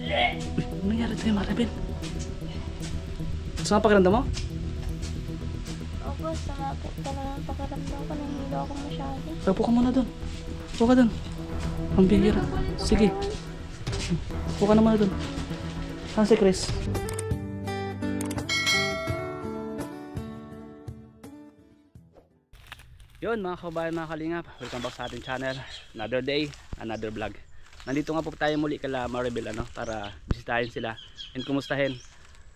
Ano nangyari sa'yo, Maribel? Saan ang pakiramdam mo? Opo, sama po talaga ang pakiramdam ko. Nahihilo ako masyado. Upo ka muna doon. Upo ka doon. Ang bihira. Sige. Upo ka na muna doon. Saan si Chris? Yun mga kabayan, mga kalingap, welcome back sa ating channel. Another day, another vlog. Nandito nga po tayo muli kala Maribel para bisitahin sila and kumustahin.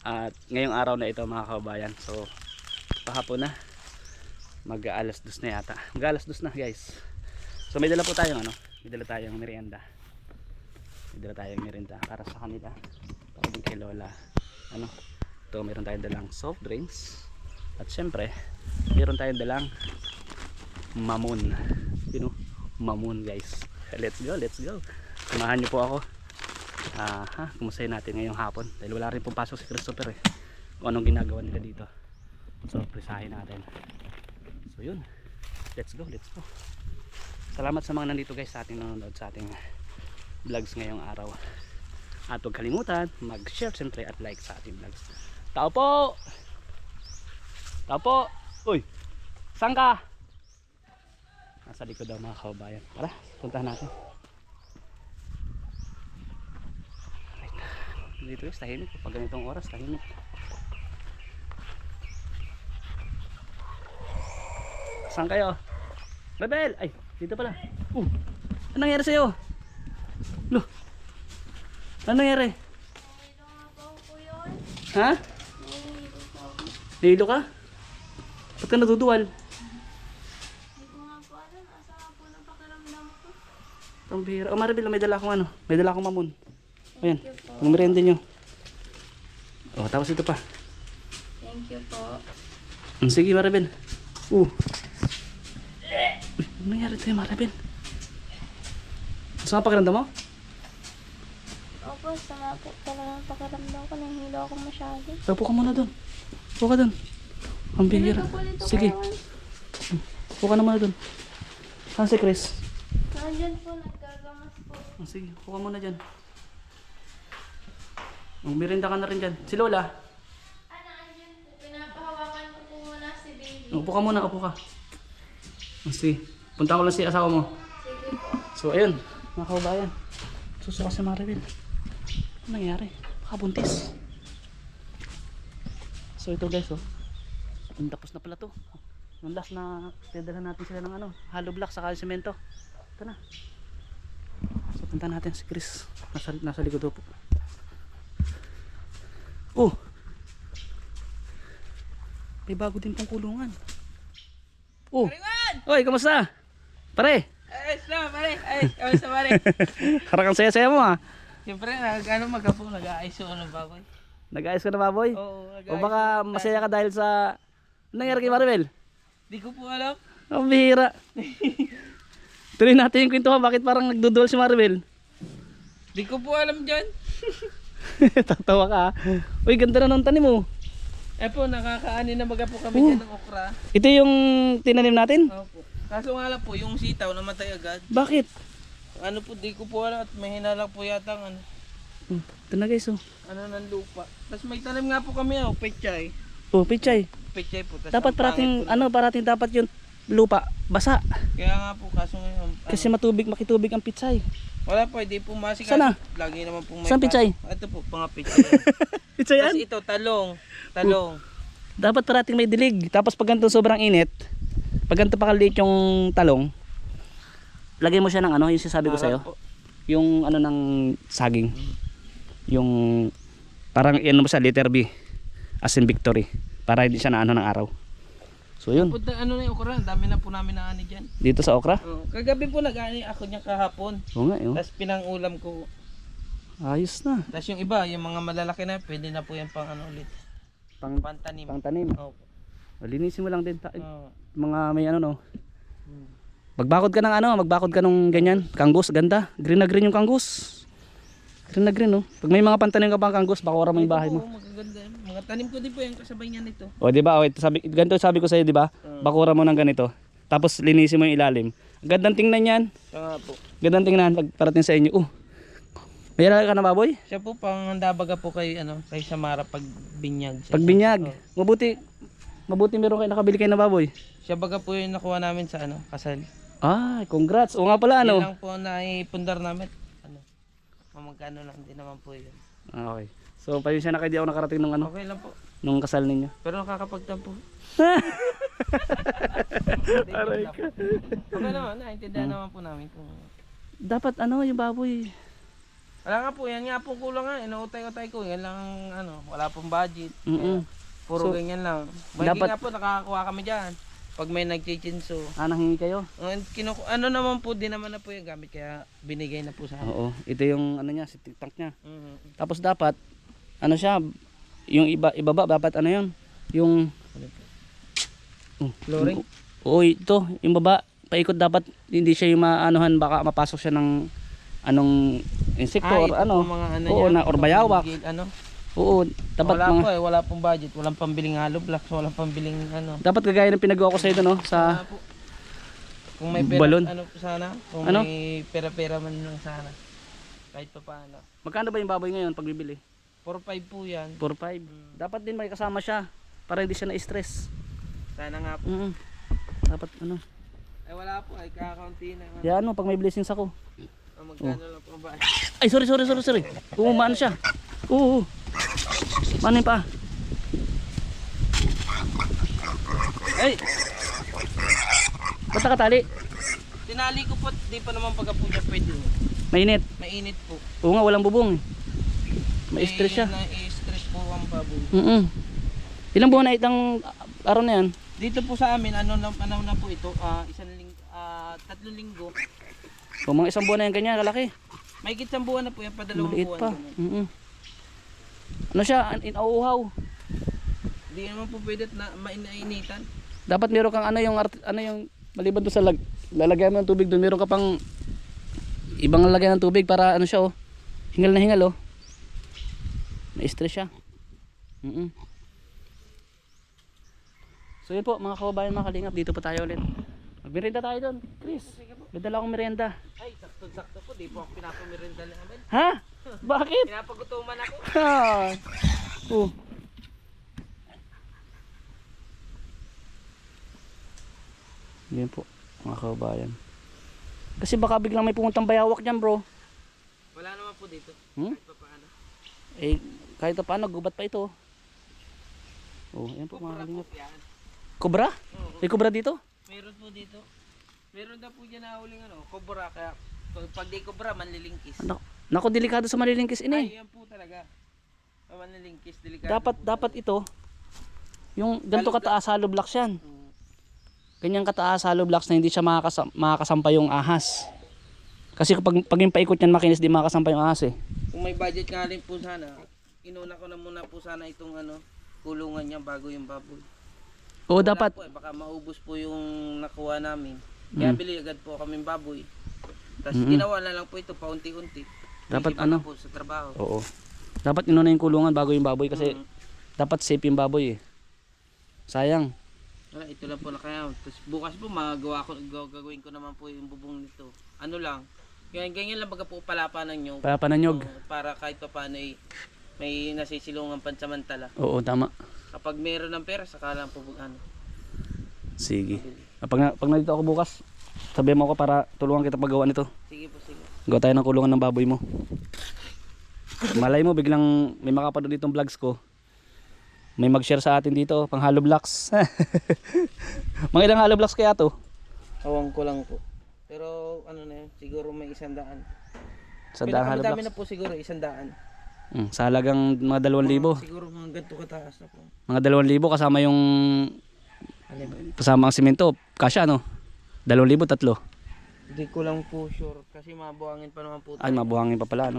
At ngayong araw na ito mga kabayan, so pahapon na, mag-alas 2 na yata. Mag-alas 2 na guys. So may dala po tayong may dala tayong merienda. May dala tayong merienda para sa kanila, para din kay Lola. Ito meron tayong dalang soft drinks. At syempre meron tayong dalang mamon. Mamon guys. Let's go, let's go. Samahan niyo po ako. Kumustahin natin ngayong hapon dahil wala rin pong pasok si Christopher kung anong ginagawa nila dito. So presahin natin. So yun, let's go, let's go. Salamat sa mga nandito guys sa ating nanonood sa ating vlogs ngayong araw. At huwag kalimutan mag share siyempre at like sa ating vlogs. Tao po, tao po. Uy, saan ka? Nasa likod daw mga kabayan. Tara, puntahan natin. Dito guys, tahimik. Pag ganitong oras, tahimik. Saan kayo? Rebel! Ay, dito pala. Anong nangyari sa'yo? Lo, anong nangyari? Nahihilo nga po po yun. Ha? Nahihilo po ako. Nahilo ka? Ba't ka naduduwal? Hindi ko nga po alam. Asa nga po ng pakiramdam ko. Ang bihira. Oh Maribel, may dala akong may dala akong mamon. Ayan, Thank you po. ang merienda nyo. Oh, tapos ito pa. Thank you po. Sige Maribel. Ano nangyari sa'yo Maribel? Saan ang pakiramdam mo? Opo, sama po talaga ang pakiramdam ko. Nahihilo ako masyado. Upo ka muna doon. Upo ka doon. Ang bihira. Sige. Upo ka na muna doon. Saan si Chris? Nandyan po, nagkagamas po. Sige, upo ka muna dyan. Merienda ka na rin dyan. Si Lola? Nandyan po. Pinapahawakan ko po muna si baby. Upo ka muna, upo ka. Sige. Punta ko lang si asawa mo. Sige po. So ayun, mga kabayan. Susuka si Maribel. Ano nangyari? Baka buntis. So ito guys, tapos na pala to. Yung last na pinadala natin sila ng hollow block sa semento. Ito na. So punta natin si Chris. Nasa likod po. May bago din pong kulungan. Oy, kamusta? Pare. Ayos na, pare. Ayos na, pare. Harap kang saya-saya mo Siyempre, magkapong nag-aayos yung baboy. Nag-ayos ka na baboy? Oo, O baka masaya ka dahil sa... Ano nangyari kay Maribel? Di ko po alam. Ang bihira. Tuloy natin yung kwentuhan. Bakit parang nagdudol si Maribel? Di ko po alam dyan. Tatawa ka Uy, ganda na ng tanim mo. Po, nakakaani na magapo kami dyan ng okra. Ito yung tinanim natin? Opo. Kaso nga lang po, yung sitaw namatay agad. Bakit? Di ko po alam at may hinalang po yata ang Ito na guys ng lupa. Tapos may tanim nga po kami, pechay. Pichay. Pechay po. Tas Dapat ang pangit parating dapat yung lupa basa. Kaya nga po, kaso ngayon. Kasi makitubig ang pichay. Wala po, hindi po masik. Sana? Lagi naman po may Saan pichay? Ito po, mga pechay. Pichay Tapos yan? ito, talong. Talong. Dapat parating may dilig. Tapos pag ganito sobrang init, pag ganito pa kaliit yung talong, lagay mo siya ng yung sinasabi ko sa'yo. Yung ng saging. Yung parang mo sa letter B. As in victory. Para hindi siya na ng araw. So yun. Punta, na yung okra, ang dami na po namin na ani dyan. Dito sa okra. Kagabi po nag-ani ako niya kahapon. Oo nga yun. Tapos pinangulam ko. Ayos na. Tapos yung iba, yung mga malalaki na, pwede na po yan pang ulit. Pantanim. Pangtanim. Opo. Linisin mo lang din. Oo. Mga may Magbakod ka ng magbakod ka ng ganyan. Kanggos, ganda. Green na green yung kanggos. Green na green Pag may mga pantanim ka pang kanggos, bakura mo yung bahay mo. Oo, magaganda. Mga tanim ko din po yung kasabay niya nito. O di ba? Ganito sabi ko sa iyo, di ba? Bakura mo ng ganito. Tapos linisin mo yung ilalim. Gandang tingnan yan. Siya nga po. Gandang tingnan pag parating sa inyo. May alaga ka na baboy? Siya po panghandabaga po kay kay Samara pag binyag. Pag binyag. Oh. Mabuti meron kayo nakabili kayo na baboy. Siya baga po yung nakuha namin sa kasal. Ah, congrats. O nga pala Yun ano. lang po na ipundar namin. Mamagkano lang din naman po yun. Ah, okay. So, pasensya na kayo, di ako nakarating nung Okay lang po. nung kasal ninyo. Pero nakakapagtampo. Aray ka. Okay naman, naintindihan naman po namin kung... Dapat yung baboy. Wala nga po, yan nga po kulang nga. Inuutay-utay ko. Yan lang wala pong budget. Mm-mm. Puro So, ganyan lang. dapat- Nga po, nakakakuha kami dyan. Pag may nagchichinso. Nanghingi kayo? Naman po, di naman na po yung gamit. Kaya binigay na po sa akin. Oo. Ito yung niya, si tank niya. Mhm. Tapos dapat, siya, yung ibaba, dapat yun? Yung... Flooring? Oo, ito. Yung baba, paikot dapat, hindi siya yung maanuhan, baka mapasok siya ng anong insekto or ito po mga Oo, yan, or bayawak. gigil, Oo, dapat wala po wala pong budget. Walang pambiling hollow blocks, walang pambiling dapat kagaya ng pinagawa ko sa ito, no? Wala Sa po. Kung may pera, balon. Sana. Kung Ano? may pera-pera man lang sana. Kahit pa paano. magkano ba yung baboy ngayon pag bibili? 4-5 po yan. 4-5. Dapat din may kasama siya para hindi siya na-stress. Sana nga po. Dapat Ay wala po, ay kakaunti na. Kaya pag may blessings ako. Magkano lang po ba? Ay, sorry. Maano siya? Oo. Maano pa? Ay! Ba't nakatali? Tinali ko po, di pa naman pagka po siya pwede. Mainit. Mainit po. Oo nga, walang bubong. Ma-stress siya. Na-stress po ang baboy. Ilang buwan na itang araw na yan? Dito po sa amin, ano na po ito, 3 linggo. O mga isang buwan na yan ganyan, kalaki. May isang buwan na po yan, padalawang Maliit buwan. pa. Ganun. Ano siya? Inauuhaw. Hindi naman po pwede na mainitan. Dapat meron kang yung maliban doon sa lalagyan mo ng tubig doon, meron ka pang ibang lalagyan ng tubig para siya hingal na hingal na-stress siya. So yun po mga kababayan, mga kalingap, dito po tayo ulit. Magmerienda tayo doon, Chris. May dala akong merienda. Ay, sakto-sakto po, di po ako pinapamirenda namin. Ha? Bakit? Pinapagutuman ako. Ha? Oh. Yun po mga kababayan. Kasi baka biglang may pumuntang bayawak dyan, bro. Wala naman po dito. Hmm? Kahit pa paano. Kahit pa paano, gubat pa ito. Oh, yan po mga Kubra kalingap. po yan. Kubra? Oo. May kubra dito? Meron po dito. Meron na po dyan nahuling kubra. Kaya pag di kubra, manlilingkis. Naku, delikado sa malilingkis ini. Ay, yan po talaga. Manlilingkis, delikado Dapat ito, yung ganito kataas hollow blocks yan. Ganyang kataas hollow blocks na hindi siya makakasampa yung ahas. Kasi pag yung paikot yan makinis, di makakasampa yung ahas eh. Kung may budget nga rin po sana, inuna ko na muna po sana itong kulungan niya bago yung baboy. Oo, Wala dapat. Po, baka maubos po yung nakuha namin. Kaya bili agad po kaming baboy. Tapos ginawa na lang po ito paunti-unti. Dapat Isipan na po sa trabaho. Oo. Dapat inuna yung kulungan bago yung baboy kasi dapat safe yung baboy eh. Sayang. Ito lang po na kaya. Tapos bukas po gagawin ko naman po yung bubong nito. Ano lang. Ganyan lang baga po palapanan nyo. Pananyog. Para kahit pa paano may nasisilungan pansamantala. Oo, tama. Kapag meron ng pera, saka lang po Sige. Pag nandito ako bukas, sabihin mo ako para tulungan kita paggawa nito. Sige po, sige. Gawa tayo ng kulungan ng baboy mo. Malay mo biglang may makapanood ditong vlogs ko. May mag-share sa atin dito pang hollow blocks. Mga ilang hollow blocks kaya to? Awang ko lang po. Pero na yan, siguro may 100. Sa daan hollow Dami blocks. na po siguro 100. Sa halagang mga 2,000. Siguro mga ganito kataas na po. Mga 2,000 kasama yung kasama ang simento. Kasya 2,000, 3. Hindi ko lang po sure kasi mabuhangin pa naman po. Ay, mabuhangin pa pala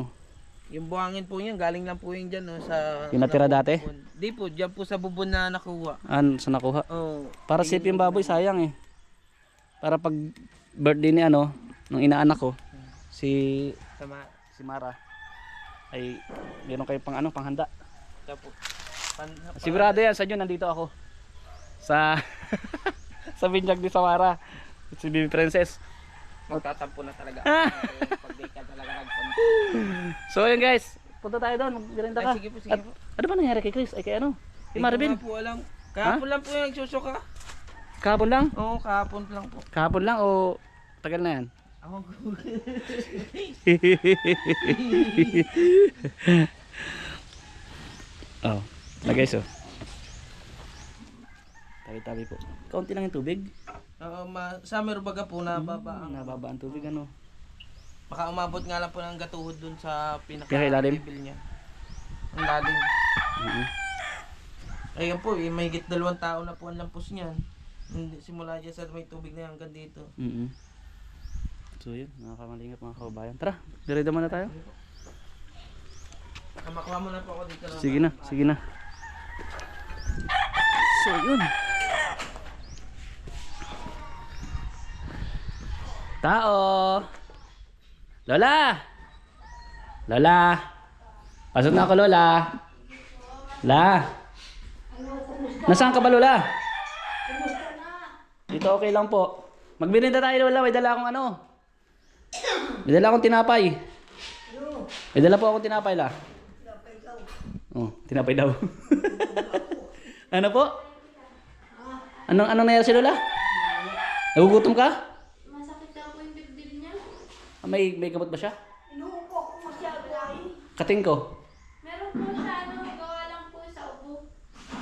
Yung buhangin po niyan, galing lang po yung dyan sa... Yung natira dati? Di po, dyan po sa bubon na nakuha. Sa nakuha. Oh, Para safe yung baboy, sayang eh. Para pag birthday ni nung inaanak ko, si Mara, ay meron kayo panghanda. Sigurado yan, sa inyo nandito ako. Sa sa binyag ni Samara. Si Baby Princess. magtatampo na talaga ako. Pag di ka talaga nagpunta. So ayun guys, punta tayo doon, magbirinda ka. Ay, sige po, sige At, po. ano ba nangyari kay Chris? Ay kay ano? Kay Maribel? Hindi ko nga po alam. Kahapon lang po yung nagsusuka. Kahapon lang? Oo, kahapon lang po. Kahapon lang o tagal na yan? Ako Oh, na guys oh. Tabi-tabi po. Kaunti lang yung tubig. summer baga po nababa ang Nababa ang tubig ano. baka umabot nga lang po ng gatuhod dun sa Pinakailalim? pinaka-level niya. Ang lalim. Mhm. Ayun po, mahigit 2 taon na po ang lampos niyan. Simula dyan sa may tubig na yan hanggang dito. Mhm. So yun, mga kamalingap mga kababayan. Tara, diretso muna tayo. Makuha mo na po ako dito. Sige na, sige na. So yun. Tao. Lola. Lola. Pasok na ako, Lola. La. Nasaan ka ba, Lola? Dito okay lang po. Magbirinda tayo, Lola. May dala akong ano. May dala akong tinapay. May dala po akong tinapay, la. Oh, tinapay daw. Ano po? Anong nangyari si Lola? Nagugutom ka? Masakit daw po yung dibdib niya. May gamot ba siya? Inuupo ko masyado ay. Kating ko. Meron po siya, gawa lang po sa ubo.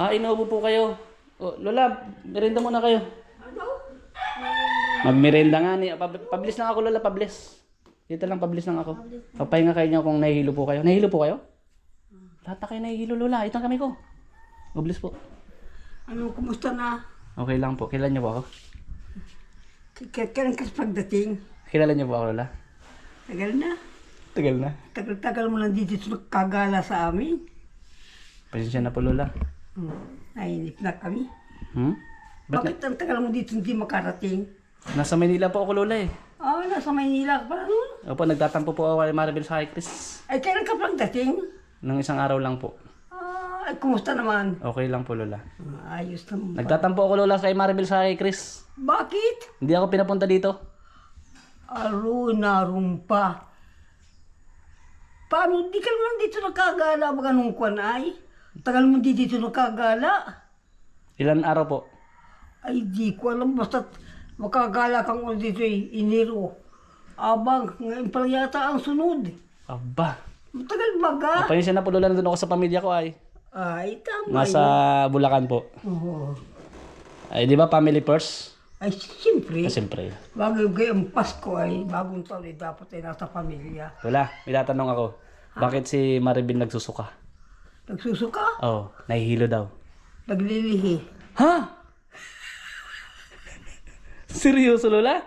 Inuubo po kayo. Oh, Lola, merienda muna kayo. Magmerienda nga ni. Pabilis lang ako, Lola, pabilis. Dito lang, pabilis lang ako. Papahinga kayo niyo kung nahihilo po kayo. Nahihilo po kayo? Lahat na kayo nahihilo, Lola. Ito ang kami ko. Mabilis po. Ano, kumusta na? Okay lang po. Kilala niyo po ako? Kailan kasi pagdating? Kilala niyo po ako, Lola? Tagal na. Tagal na. Tagal-tagal mo lang dito kagala sa amin. Pasensya na po, Lola. Nainip na kami. Ba't Bakit ang tagal mo dito hindi makarating? nasa Manila po ako, Lola eh. Nasa Maynila ka pala nun. Opo, nagtatampo po ako kay Maribel sa kay Chris. Ay, kailan ka pagdating? Nang isang araw lang po. Ay, kumusta naman? Okay lang po, Lola. Ayos naman. Nagtatampo ako, Lola, kay Maribel sa kay Chris. Bakit? Hindi ako pinapunta dito. Aro, narumpa. Paano? Di ka naman dito nakagala. Baga nung kwan ay. Tagal mo di dito nakagala. Ilan araw po? Ay, di ko alam. Basta makagala kang ulit dito eh. Iniro. Abang, ngayon pala yata ang sunod. Aba. Matagal baga. Pasensya na po, Lola, nandun ako sa pamilya ko ay. Ay, tama Nasa Bulacan po. Oo. Ay, di ba family first? Ay, siyempre. Siyempre. Bago yung Pasko ay bagong taon ay dapat ay nasa pamilya. Lola, may tatanong ako. Bakit si Maribel nagsusuka? Nagsusuka, Oh, nahihilo daw. naglilihi. Ha? Seryoso, Lola?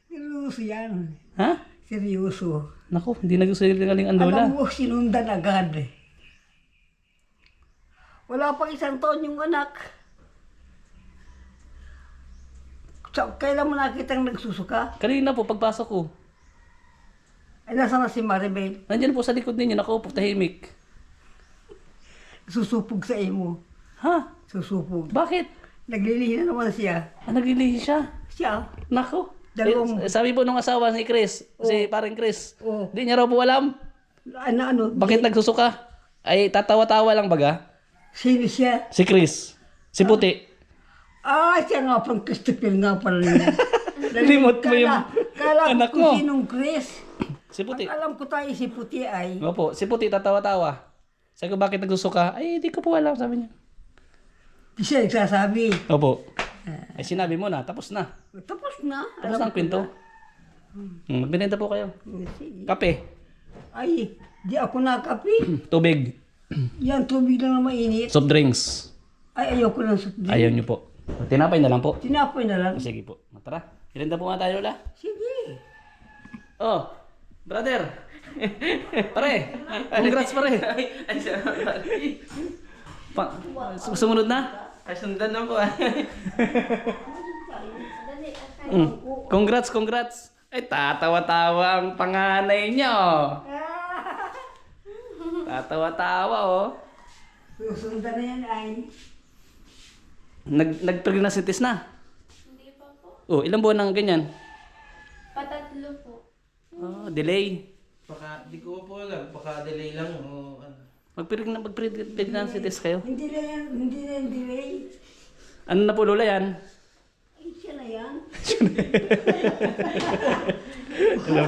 Seryoso yan. Ha? Seryoso. Naku, hindi nagsusigaling ang Lola. Alam mo, sinundan agad. Wala pang 1 taon yung anak. Kailan mo nakitang nagsusuka? Kanina po, pagpasok ko. Ay, nasa na si Maribel? Nandiyan po sa likod ninyo, nakaupo, tahimik. Susupog sa imo. Ha? Susupog. Bakit? Naglilihi na naman siya. Naglilihi siya. Siya. Naku. Dalawang- Sabi po nung asawa ni Chris, si parang Chris, Oh. di niya raw po alam. Ano? Bakit nagsusuka? Ay, tatawa-tawa lang baga? Sino siya? Si Chris. Si Puti. Siya nga pang Christopher nga pala niya. Limot mo yung Kala anak ko mo. sinong Chris. Si Puti. Alam ko tayo si Puti ay. Opo, si Puti tatawa-tawa. Sabi ko, bakit nagsusuka? Ay, di ko po alam, sabi niya. Di siya nagsasabi. Opo. Ay, sinabi mo na, tapos na. Tapos na. Tapos na ang kwento. Magbinenta po kayo. Sige. Kape. Ay, di ako nakapi. Tubig. Yan, tubig lang na mainit. Soft drinks. Ay, ayoko ng soft drink. Ayaw niyo po. Tinapay na lang po. Tinapoy na lang. Sige po. Tara. Irinda po nga tayo, Lola. Sige. Oh, brother. Pare. Congrats, pare. Ay, salamat. Sumunod na? Ay, sundan na po. Dali, at Congrats, congrats. Ay, tatawa-tawa ang panganay niyo. Tatawa-tawa, oh. Susundan na yan ay. Nag-pregnancy test na. hindi pa po. Oh, ilang buwan nang ganyan? Oh, delay. Baka, di ko po alam. Baka delay lang o ano. Mag-pregnancy test kayo. Hindi na yan delay. Ano na po Lola yan? Ay, siya na yan.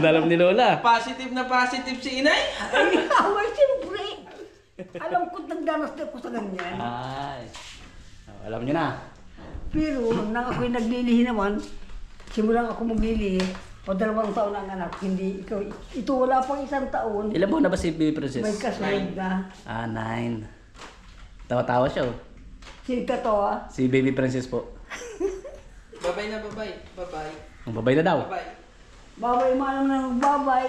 Alam ni Lola. Positive na positive si inay. Ay, away, siyempre. Alam ko, nagdanas na ako sa ganyan. Ay. Oh, alam niyo na. Pero, nang ako'y naglilihi naman, simulang ako maglilihi, o 2 taon ang anak, hindi ikaw, ito wala pang 1 taon, Ilan buwan na ba si Baby may Princess? kasunod na. 9. Tawa-tawa siya oh. Sino to ah? Si Baby Princess po. Babay na babay. Babay. Ang babay na daw. Babay. Babay, manang na babay.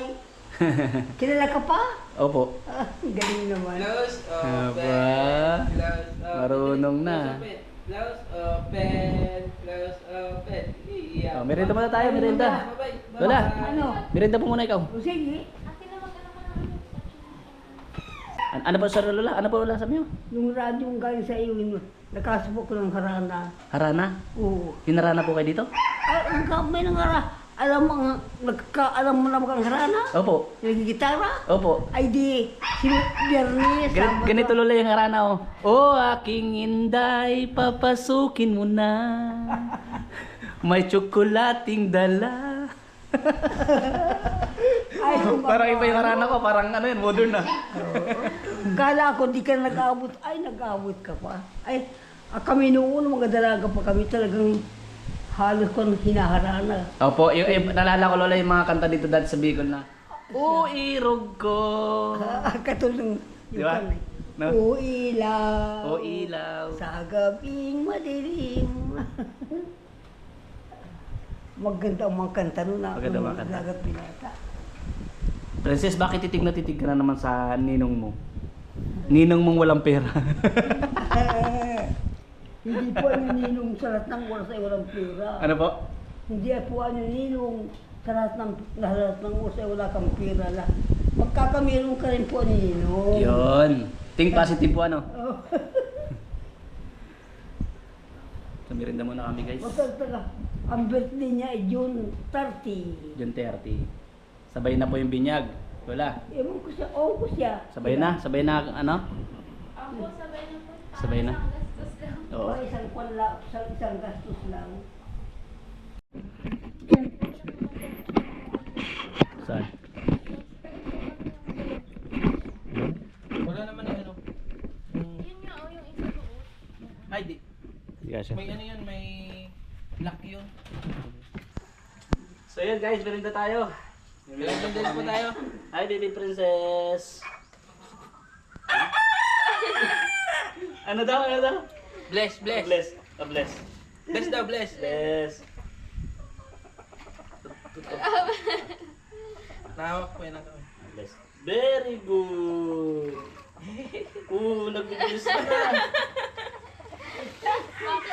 Kilala ka pa? Opo. Ah, galing naman. Close Aba. open. Close open. Marunong na. Close open. Close open. Oh, merienda muna tayo, merienda. Babay. Lola, Ano? merienda po muna ikaw. O sige, Akin na magkano ko na. Ano po sa Lola? Ano po Lola sabi niyo? yung radyo yung galing sa iyo, nakasubok ko ng harana. Harana? Oo. Hinarana po kayo dito? Ay, may nangara. Alam mo, alam mo na ang harana? Opo. Yung gitara? Opo. Ay di, si Biyernes, Sabado. Ganito Lola yung harana oh. Oh, aking inday, papasukin mo na. May tsokolating dala. Ay, kung Parang iba yung harana ko, parang ano yun, modern na. Kala ko di ka nag-abot. Ay, nag-abot ka pa. Ay, kami noon, mga dalaga pa kami talagang halos kong hinaharana. Opo, nalala ko Lola yung mga kanta dito dati sa Bicol na Uirog ko. Katulong Di ba? No? O ilaw. O ilaw. Sa gabing madilim. Maganda ang mga kanta nun na. Maganda ang mga kanta. Lagat pinata. Princess, bakit titig na titig ka na naman sa ninong mo? Ninong mong walang pera. Hindi po ano ninong sa lahat ng oras ay walang pera. Ano po? Hindi po ano ninong sa lahat ng oras ay wala kang pera. Magkakameron ka rin po ninong. Yun. Think positive po ano? Oh. Tumirinda muna kami guys. Magkagtaga. Ang birthday niya ay June 30. June 30. Sabay na po yung binyag. Wala. Ewan ko siya, August siya. Sabay na ano? Ako, sabay na po. Sabay na. Gastos lang. Oo. Isang kwan lang, isang gastos lang. Saan? Wala naman yung ano. Yun nga, oh, yung isa doon. Ay, di. Hindi ka siya. May ano yun, may lock yun. So yun guys, merinda tayo. Meron din po tayo. Hi baby princess. Ano daw? Ano daw? Bless, bless. Bless. Bless. Bless daw, bless. Bless. Nahawak po yan ako. Bless. Very good. Nag-bless ka na.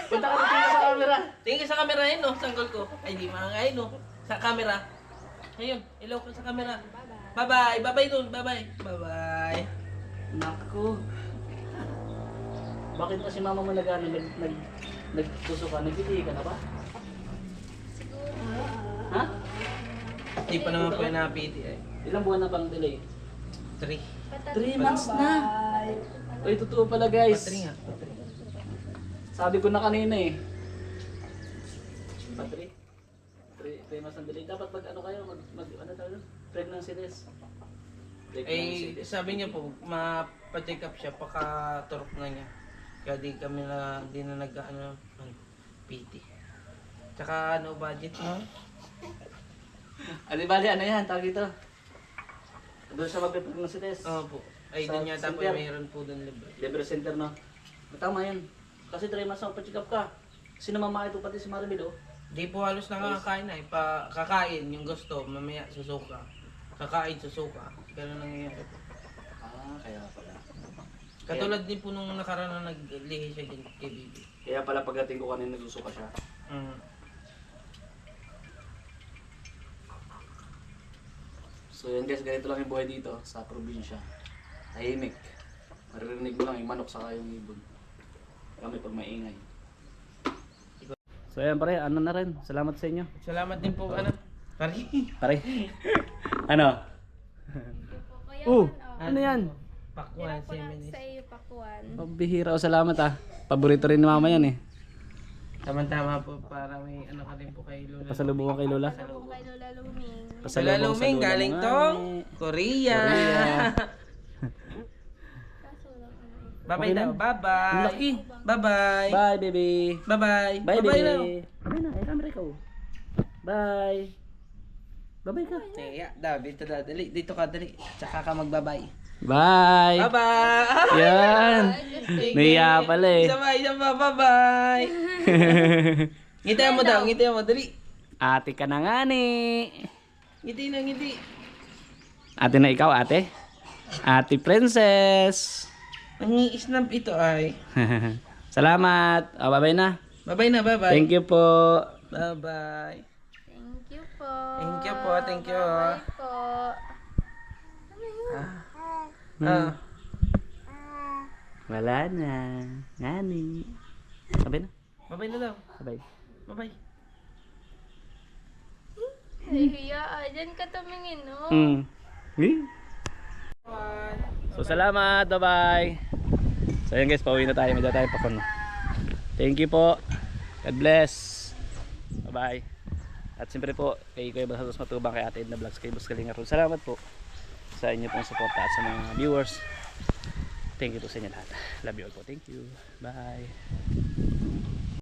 Punta ka dito sa camera. Tingin ka sa camera yun, no? Sanggol ko. Ay, di maangay, no? Sa camera. Ayun, ilaw ko sa camera. Bye-bye. Bye-bye dun. Bye-bye. Bye-bye. Naku. Bakit pa si mama mo nagtuso ka? Nagpili ka na ba? Ha? Di pa naman po yung napiti eh. Ilang buwan na bang delay? 3. 3 months na. Uy, totoo pala guys. 3 nga. Sabi ko na kanina eh. Pa 3 months na delay. Dapat pag ano kayo, ano tayo? Pregnancy test. Eh, sabi niya po, mapa-check up siya, paka-turok na niya. Kaya di na nag-ano, PT. Tsaka ano, budget no? Di bali, ano yan? Tawag ito. Doon siya magpe-pregnancy test. Oo po. Ay, Sa doon yata po center. mayroon po doon libre. Libre center no? Tama yan. Kasi 3 months na pa-check up ka. Sino mama ito pati si Maribel oh. Di po halos nakakain na eh. Kakain yung gusto, mamaya susuka. Kakain, susuka. Ganun nangyayari po. Kaya pala. Katulad din po nung nakaraan na naglihi siya din kay Bibi. Kaya pala pagdating ko kanina nagsusuka siya. So yan guys, ganito lang yung buhay dito sa probinsya. Tahimik. Maririnig mo lang yung manok saka yung ibon. Kami pag maingay. So yan pare, ano na rin. Salamat sa inyo. Salamat din po, ano? Pari. Pare. Ano? Kuya, Ano yan? Pakwan, Hirap ko lang seminis. sa iyo, Pakuan. Pabihira o salamat ah. Paborito rin ni mama yan eh. Tama-tama po para may ano ka rin po kay Lola. Pasalubungan kay Lola. Salubong kay Lola Luming. Lola Pasalubong sa Luming, Lola galing mo tong nga, eh. Korea. Kaso lang Bye-bye Okay daw. lang. Bye-bye. Ang laki. Bye-bye. Bye baby. Bye-bye. Bye Bye-bye daw. baby. Bye na, camera ko. Bye. Bye-bye ka. Yeah, daw, dito daw. Dali, dito ka, dali. Tsaka ka magbabay. Bye. Bye-bye. Yan. Naiya pala eh. Isa pa, bye-bye. Ngitian mo daw, ngitian mo, dali. Ate ka na nga ni. Ngiti na, ngiti. Ate na ikaw, ate? Ate Princess. Nangi-snap ito ay. Salamat. Oh, bye-bye na. Bye-bye na, bye-bye. Thank you po. Bye-bye. Thank you po. Thank you po, thank you. Bye po. Ano yun? Ah. Wala na. Ngani. Bye-bye na. Bye-bye na daw. Bye-bye. Bye-bye. Hiya, dyan ka tumingin, no? Mm. So salamat. Bye-bye. So yun guys, pauwi na tayo. Medyo tayo pa kuno. Thank you po. God bless. Bye-bye. At siyempre po, kay Kuya Basatos Matubang, kay Ate Edna Vlogs, kay Boss Kalinga Ron. Salamat po sa inyo pong suporta at sa mga viewers. Thank you po sa inyo lahat. Love you all po. Thank you. Bye.